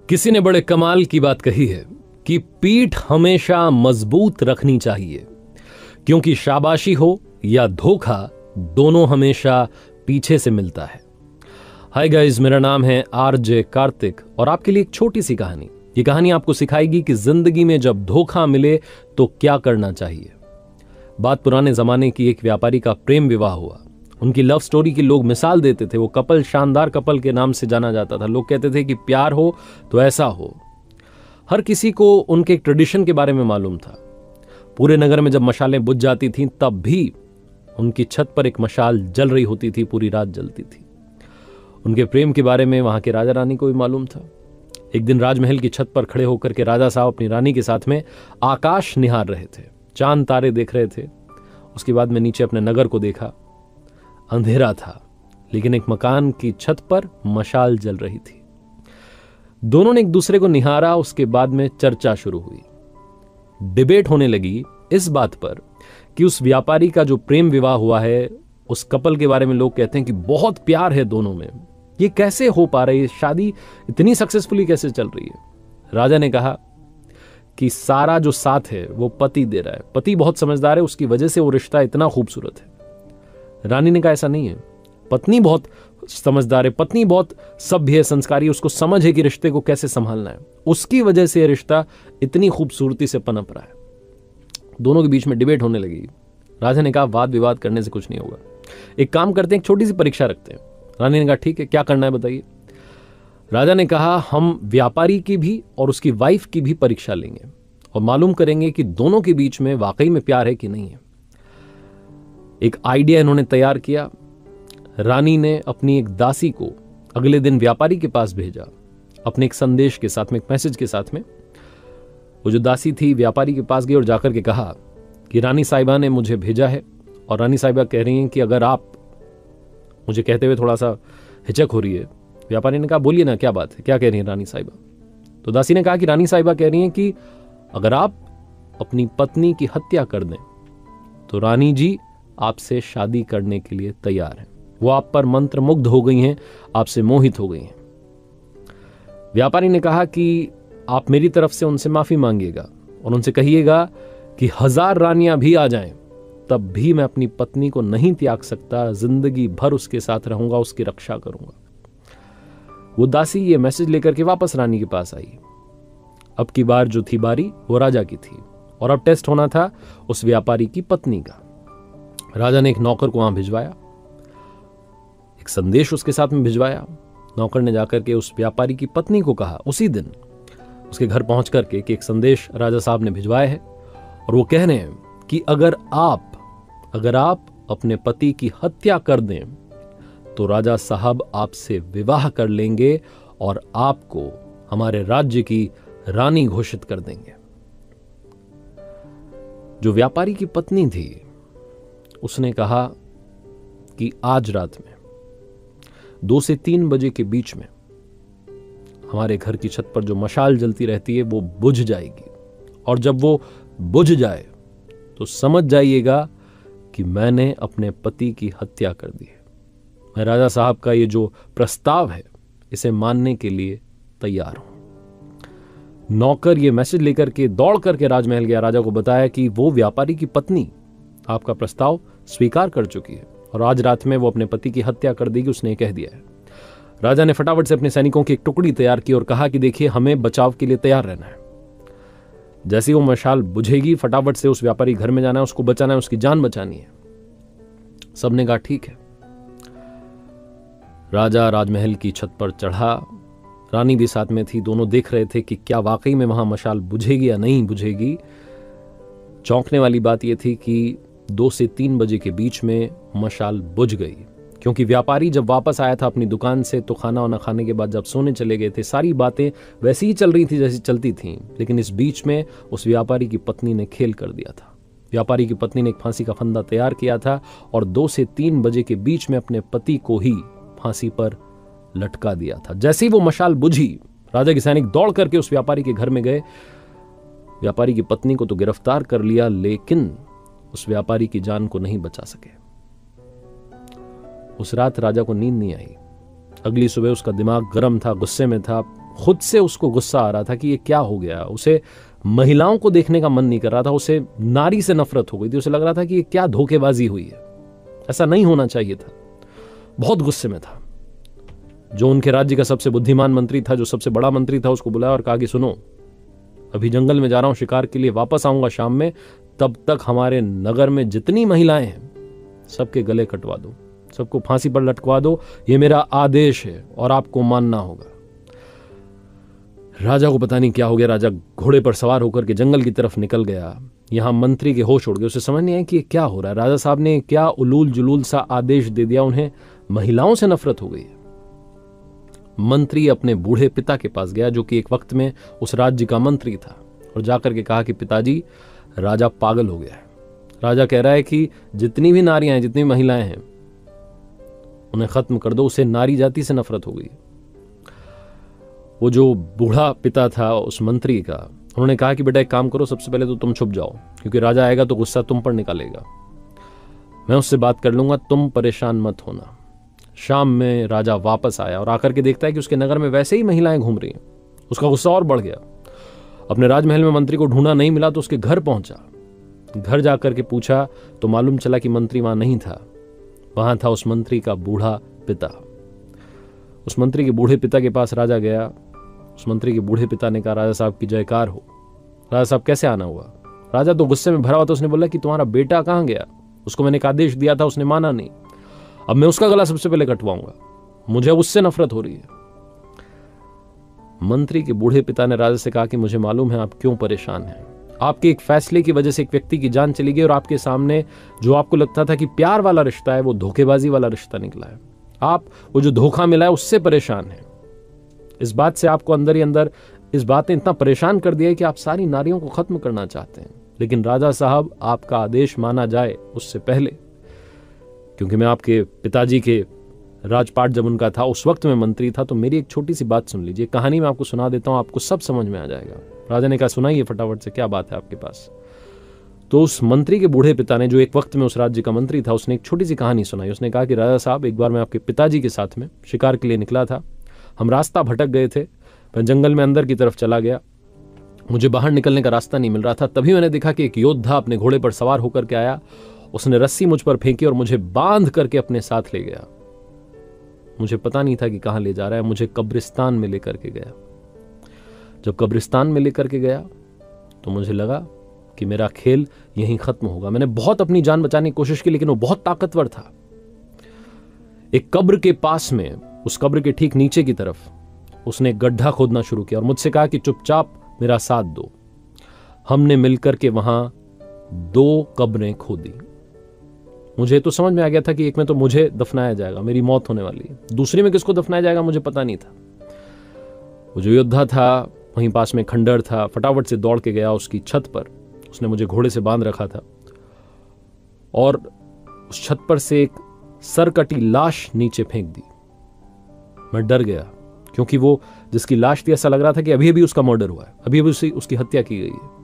किसी ने बड़े कमाल की बात कही है कि पीठ हमेशा मजबूत रखनी चाहिए, क्योंकि शाबाशी हो या धोखा दोनों हमेशा पीछे से मिलता है। हाय गाइस, मेरा नाम है आरजे कार्तिक और आपके लिए एक छोटी सी कहानी। ये कहानी आपको सिखाएगी कि जिंदगी में जब धोखा मिले तो क्या करना चाहिए। बात पुराने जमाने की एक व्यापारी का प्रेम विवाह हुआ। उनकी लव स्टोरी की लोग मिसाल देते थे। वो कपल शानदार कपल के नाम से जाना जाता था। लोग कहते थे कि प्यार हो तो ऐसा हो। हर किसी को उनके एक ट्रेडिशन के बारे में मालूम था। पूरे नगर में जब मशालें बुझ जाती थीं तब भी उनकी छत पर एक मशाल जल रही होती थी, पूरी रात जलती थी। उनके प्रेम के बारे में वहां के राजा रानी को भी मालूम था। एक दिन राजमहल की छत पर खड़े होकर के राजा साहब अपनी रानी के साथ में आकाश निहार रहे थे, चांद तारे देख रहे थे। उसके बाद में नीचे अपने नगर को देखा। अंधेरा था, लेकिन एक मकान की छत पर मशाल जल रही थी। दोनों ने एक दूसरे को निहारा। उसके बाद में चर्चा शुरू हुई। डिबेट होने लगी इस बात पर कि उस व्यापारी का जो प्रेम विवाह हुआ है, उस कपल के बारे में लोग कहते हैं कि बहुत प्यार है दोनों में। ये कैसे हो पा रही है? शादी इतनी सक्सेसफुली कैसे चल रही है? राजा ने कहा कि सारा जो साथ है वो पति दे रहा है। पति बहुत समझदार है, उसकी वजह से वो रिश्ता इतना खूबसूरत है। रानी ने कहा ऐसा नहीं है, पत्नी बहुत समझदार है, पत्नी बहुत सभ्य है, संस्कारी, उसको समझ है कि रिश्ते को कैसे संभालना है, उसकी वजह से रिश्ता इतनी खूबसूरती से पनप रहा है। दोनों के बीच में डिबेट होने लगी। राजा ने कहा वाद विवाद करने से कुछ नहीं होगा, एक काम करते हैं, एक छोटी सी परीक्षा रखते हैं। रानी ने कहा ठीक है, क्या करना है बताइए। राजा ने कहा हम व्यापारी की भी और उसकी वाइफ की भी परीक्षा लेंगे और मालूम करेंगे कि दोनों के बीच में वाकई में प्यार है कि नहीं है। एक आइडिया इन्होंने तैयार किया। रानी ने अपनी एक दासी को अगले दिन व्यापारी के पास भेजा, अपने एक संदेश के साथ में, एक मैसेज के साथ में। वो जो दासी थी व्यापारी के पास गई और जाकर के कहा कि रानी साहिबा ने मुझे भेजा है और रानी साहिबा कह रही हैं कि अगर आप, मुझे कहते हुए थोड़ा सा हिचक हो रही है। व्यापारी ने कहा बोलिए ना, क्या बात है, क्या कह रही है रानी साहिबा? तो दासी ने कहा कि रानी साहिबा कह रही हैं कि अगर आप अपनी पत्नी की हत्या कर दें तो रानी जी आपसे शादी करने के लिए तैयार हैं। वो आप पर मंत्र मुग्ध हो गई हैं, आपसे मोहित हो गई हैं। व्यापारी ने कहा कि आप मेरी तरफ से उनसे माफी मांगिएगा और उनसे कहिएगा कि 1000 रानियां भी आ जाएं तब भी मैं अपनी पत्नी को नहीं त्याग सकता, जिंदगी भर उसके साथ रहूंगा, उसकी रक्षा करूंगा। वो दासी ये मैसेज लेकर के वापस रानी के पास आई। अब की बार जो थी बारी वो राजा की थी और अब टेस्ट होना था उस व्यापारी की पत्नी का। राजा ने एक नौकर को वहां भिजवाया, एक संदेश उसके साथ में भिजवाया। नौकर ने जाकर के उस व्यापारी की पत्नी को कहा उसी दिन उसके घर पहुंच करके कि एक संदेश राजा साहब ने भिजवाया है और वो कह रहे हैं कि अगर आप अपने पति की हत्या कर दें तो राजा साहब आपसे विवाह कर लेंगे और आपको हमारे राज्य की रानी घोषित कर देंगे। जो व्यापारी की पत्नी थी उसने कहा कि आज रात में 2 से 3 बजे के बीच में हमारे घर की छत पर जो मशाल जलती रहती है वो बुझ जाएगी और जब वो बुझ जाए तो समझ जाइएगा कि मैंने अपने पति की हत्या कर दी है। मैं राजा साहब का ये जो प्रस्ताव है इसे मानने के लिए तैयार हूं। नौकर ये मैसेज लेकर के दौड़ करके राजमहल गया, राजा को बताया कि वो व्यापारी की पत्नी आपका प्रस्ताव स्वीकार कर चुकी है और आज रात में वो अपने पति की हत्या कर देगी, उसने कह दिया है। राजा ने फटाफट से अपने सैनिकों की एक टुकड़ी तैयार की और कहा कि देखिए हमें बचाव के लिए तैयार रहना है। जैसे वो मशाल बुझेगी फटाफट से उस व्यापारी घर में जाना है, उसको बचाना है, उसकी जान बचानी है। सबने कहा ठीक है। राजा राजमहल की छत पर चढ़ा, रानी भी साथ में थी। दोनों देख रहे थे कि क्या वाकई में वहां मशाल बुझेगी या नहीं बुझेगी। चौंकने वाली बात यह थी कि 2 से 3 बजे के बीच में मशाल बुझ गई, क्योंकि व्यापारी जब वापस आया था अपनी दुकान से तो खाना वाना खाने के बाद जब सोने चले गए थे, सारी बातें वैसी ही चल रही थी जैसी चलती थीं। लेकिन इस बीच में उस व्यापारी की पत्नी ने खेल कर दिया था। व्यापारी की पत्नी ने एक फांसी का फंदा तैयार किया था और 2 से 3 बजे के बीच में अपने पति को ही फांसी पर लटका दिया था। जैसे ही वो मशाल बुझी, राजा के सैनिक दौड़ करके उस व्यापारी के घर में गए। व्यापारी की पत्नी को तो गिरफ्तार कर लिया, लेकिन उस व्यापारी की जान को नहीं बचा सके। उस रात राजा को नींद नहीं आई। अगली सुबह उसका दिमाग गर्म था, गुस्से में था, खुद से उसको गुस्सा आ रहा था कि ये क्या हो गया। उसे महिलाओं को देखने का मन नहीं कर रहा था, उसे नारी से नफरत हो गई थी। उसे लग रहा था कि ये क्या धोखेबाजी हुई है, ऐसा नहीं होना चाहिए था। बहुत गुस्से में था। जो उनके राज्य का सबसे बुद्धिमान मंत्री था, जो सबसे बड़ा मंत्री था, उसको बुलाया और कहा कि सुनो, अभी जंगल में जा रहा हूं शिकार के लिए, वापस आऊंगा शाम में, तब तक हमारे नगर में जितनी महिलाएं हैं सबके गले कटवा दो, सबको फांसी पर लटकवा दो, ये मेरा आदेश है और आपको मानना होगा। राजा को पता नहीं क्या हो गया। राजा घोड़े पर सवार होकर के जंगल की तरफ निकल गया। यहां मंत्री के होश उड़ गए। उसे समझ नहीं आया कि ये क्या हो रहा है। राजा साहब ने क्या उलूल जुलूल सा आदेश दे दिया, उन्हें महिलाओं से नफरत हो गई। मंत्री अपने बूढ़े पिता के पास गया, जो कि एक वक्त में उस राज्य का मंत्री था, और जाकर के कहा कि पिताजी, राजा पागल हो गया है। राजा कह रहा है कि जितनी भी नारियां हैं, जितनी महिलाएं हैं, उन्हें खत्म कर दो, उसे नारी जाति से नफरत हो गई। वो जो बूढ़ा पिता था उस मंत्री का, उन्होंने कहा कि बेटा एक काम करो, सबसे पहले तो तुम छुप जाओ, क्योंकि राजा आएगा तो गुस्सा तुम पर निकालेगा। मैं उससे बात कर लूंगा, तुम परेशान मत होना। शाम में राजा वापस आया और आकर के देखता है कि उसके नगर में वैसे ही महिलाएं घूम रही हैं। उसका गुस्सा और बढ़ गया। अपने राजमहल में मंत्री को ढूंढा, नहीं मिला तो उसके घर पहुंचा। घर जाकर के पूछा तो मालूम चला कि मंत्री वहां नहीं था, वहां था उस मंत्री का बूढ़ा पिता। उस मंत्री के बूढ़े पिता के पास राजा गया। उस मंत्री के बूढ़े पिता ने कहा, राजा साहब की जयकार हो। राजा साहब कैसे आना हुआ? राजा तो गुस्से में भरा हुआ था। उसने बोला कि तुम्हारा बेटा कहां गया? उसको मैंने एक आदेश दिया था, उसने माना नहीं, अब मैं उसका गला सबसे पहले कटवाऊंगा, मुझे उससे नफरत हो रही है। मंत्री के बूढ़े पिता ने राजा से कहा कि मुझे मालूम है आप क्यों परेशान हैं। आपके एक फैसले की वजह से एक व्यक्ति की जान चली गई, और आपके सामने जो आपको लगता था कि प्यार वाला रिश्ता है, वो धोखेबाजी वाला रिश्ता निकला है। आप वो जो धोखा मिला है उससे परेशान हैं। इस बात से आपको अंदर ही अंदर इस बात ने इतना परेशान कर दिया है कि आप सारी नारियों को खत्म करना चाहते हैं। लेकिन राजा साहब, आपका आदेश माना जाए उससे पहले, क्योंकि मैं आपके पिताजी के राजपाट जब उनका था, उस वक्त में मंत्री था, तो मेरी एक छोटी सी बात सुन लीजिए। कहानी मैं आपको सुना देता हूं, आपको सब समझ में आ जाएगा। राजा ने कहा, सुनाइए फटाफट से, क्या बात है आपके पास। तो उस मंत्री के बूढ़े पिता ने, जो एक वक्त में उस राज्य का मंत्री था, उसने एक छोटी सी कहानी सुनाई। उसने कहा कि राजा साहब, एक बार मैं आपके पिताजी के साथ में शिकार के लिए निकला था। हम रास्ता भटक गए थे। मैं जंगल में अंदर की तरफ चला गया, मुझे बाहर निकलने का रास्ता नहीं मिल रहा था। तभी मैंने देखा कि एक योद्धा अपने घोड़े पर सवार होकर के आया। उसने रस्सी मुझ पर फेंकी और मुझे बांध करके अपने साथ ले गया। मुझे पता नहीं था कि कहां ले जा रहा है। मुझे कब्रिस्तान में लेकर के गया। जब कब्रिस्तान में लेकर के गया तो मुझे लगा कि मेरा खेल यहीं खत्म होगा। मैंने बहुत अपनी जान बचाने की कोशिश की, लेकिन वो बहुत ताकतवर था। एक कब्र के पास में, उस कब्र के ठीक नीचे की तरफ, उसने एक गड्ढा खोदना शुरू किया और मुझसे कहा कि चुपचाप मेरा साथ दो। हमने मिलकर के वहां 2 कब्रें खोदी। मुझे तो समझ में आ गया था कि एक में तो मुझे दफनाया जाएगा, मेरी मौत होने वाली है। दूसरी में किसको दफनाया जाएगा मुझे पता नहीं था। वो जो योद्धा था, वहीं पास में खंडर था, फटाफट से दौड़ के गया उसकी छत पर। उसने मुझे घोड़े से बांध रखा था और उस छत पर से एक सरकटी लाश नीचे फेंक दी। मैं डर गया, क्योंकि वो जिसकी लाश थी, ऐसा लग रहा था कि अभी अभी उसका मर्डर हुआ है, अभी अभी उसकी हत्या की गई है।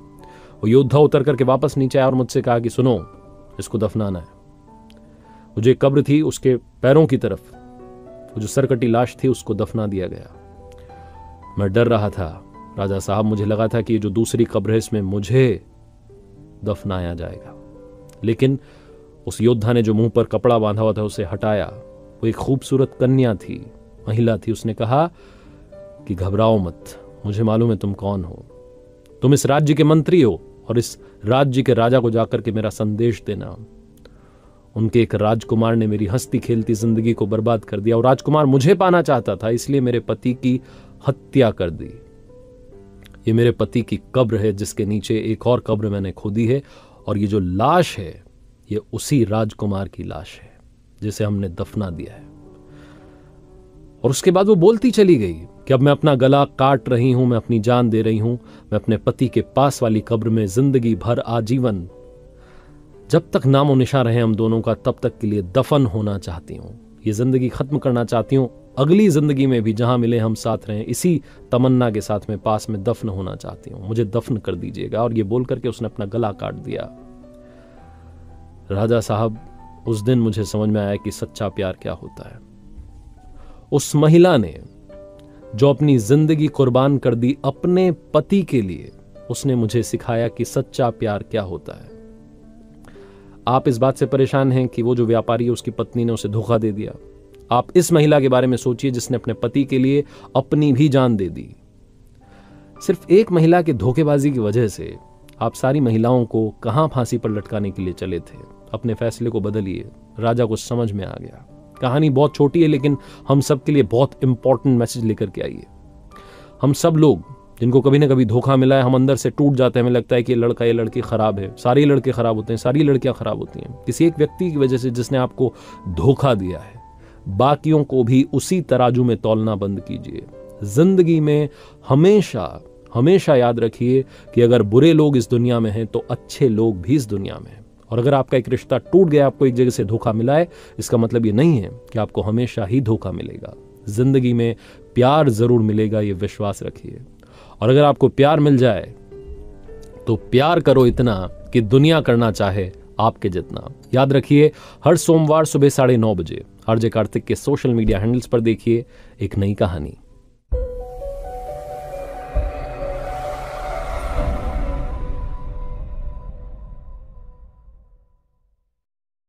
वो योद्धा उतर करके वापस नीचे आया और मुझसे कहा कि सुनो, इसको दफनाना है। वो जो एक कब्र थी, उसके पैरों की तरफ वो जो सरकटी लाश थी, उसको दफना दिया गया। मैं डर रहा था राजा साहब। मुझे लगा था कि ये जो दूसरी कब्र है, इसमें मुझे दफनाया जाएगा। लेकिन उस योद्धा ने जो मुंह पर कपड़ा बांधा हुआ था, उसे हटाया। वो एक खूबसूरत कन्या थी, महिला थी। उसने कहा कि घबराओ मत, मुझे मालूम है तुम कौन हो। तुम इस राज्य के मंत्री हो और इस राज्य के राजा को जाकर के मेरा संदेश देना। उनके एक राजकुमार ने मेरी हंसती खेलती जिंदगी को बर्बाद कर दिया, और राजकुमार मुझे पाना चाहता था, इसलिए मेरे पति की हत्या कर दी। ये मेरे पति की कब्र है, जिसके नीचे एक और कब्र मैंने खोदी है, और ये जो लाश है, ये उसी राजकुमार की लाश है जिसे हमने दफना दिया है। और उसके बाद वो बोलती चली गई कि अब मैं अपना गला काट रही हूं, मैं अपनी जान दे रही हूं, मैं अपने पति के पास वाली कब्र में जिंदगी भर, आजीवन, जब तक नामो निशा रहे हम दोनों का, तब तक के लिए दफन होना चाहती हूं। ये जिंदगी खत्म करना चाहती हूं। अगली जिंदगी में भी जहां मिले हम साथ रहें, इसी तमन्ना के साथ में पास में दफन होना चाहती हूं। मुझे दफन कर दीजिएगा। और ये बोल करके उसने अपना गला काट दिया। राजा साहब, उस दिन मुझे समझ में आया कि सच्चा प्यार क्या होता है। उस महिला ने जो अपनी जिंदगी कुर्बान कर दी अपने पति के लिए, उसने मुझे सिखाया कि सच्चा प्यार क्या होता है। आप इस बात से परेशान हैं कि वो जो व्यापारी है उसकी पत्नी ने उसे धोखा दे दिया। आप इस महिला के बारे में सोचिए जिसने अपने पति के लिए अपनी भी जान दे दी। सिर्फ एक महिला के धोखेबाजी की वजह से आप सारी महिलाओं को कहां फांसी पर लटकाने के लिए चले थे। अपने फैसले को बदलिए। राजा को समझ में आ गया। कहानी बहुत छोटी है लेकिन हम सब के लिए बहुत इंपॉर्टेंट मैसेज लेकर के आई है। हम सब लोग जिनको कभी ना कभी धोखा मिला है, हम अंदर से टूट जाते हैं। हमें लगता है कि ये लड़का ये लड़की खराब है। सारे लड़के खराब होते हैं, सारी लड़कियां खराब होती हैं। किसी एक व्यक्ति की वजह से जिसने आपको धोखा दिया है, बाकियों को भी उसी तराजू में तौलना बंद कीजिए। जिंदगी में हमेशा हमेशा याद रखिए कि अगर बुरे लोग इस दुनिया में हैं तो अच्छे लोग भी इस दुनिया में हैं। और अगर आपका एक रिश्ता टूट गया, आपको एक जगह से धोखा मिला है, इसका मतलब ये नहीं है कि आपको हमेशा ही धोखा मिलेगा। जिंदगी में प्यार जरूर मिलेगा, ये विश्वास रखिए। और अगर आपको प्यार मिल जाए तो प्यार करो इतना कि दुनिया करना चाहे आपके जितना। याद रखिए, हर सोमवार सुबह 9:30 बजे आरजे कार्तिक के सोशल मीडिया हैंडल्स पर देखिए एक नई कहानी।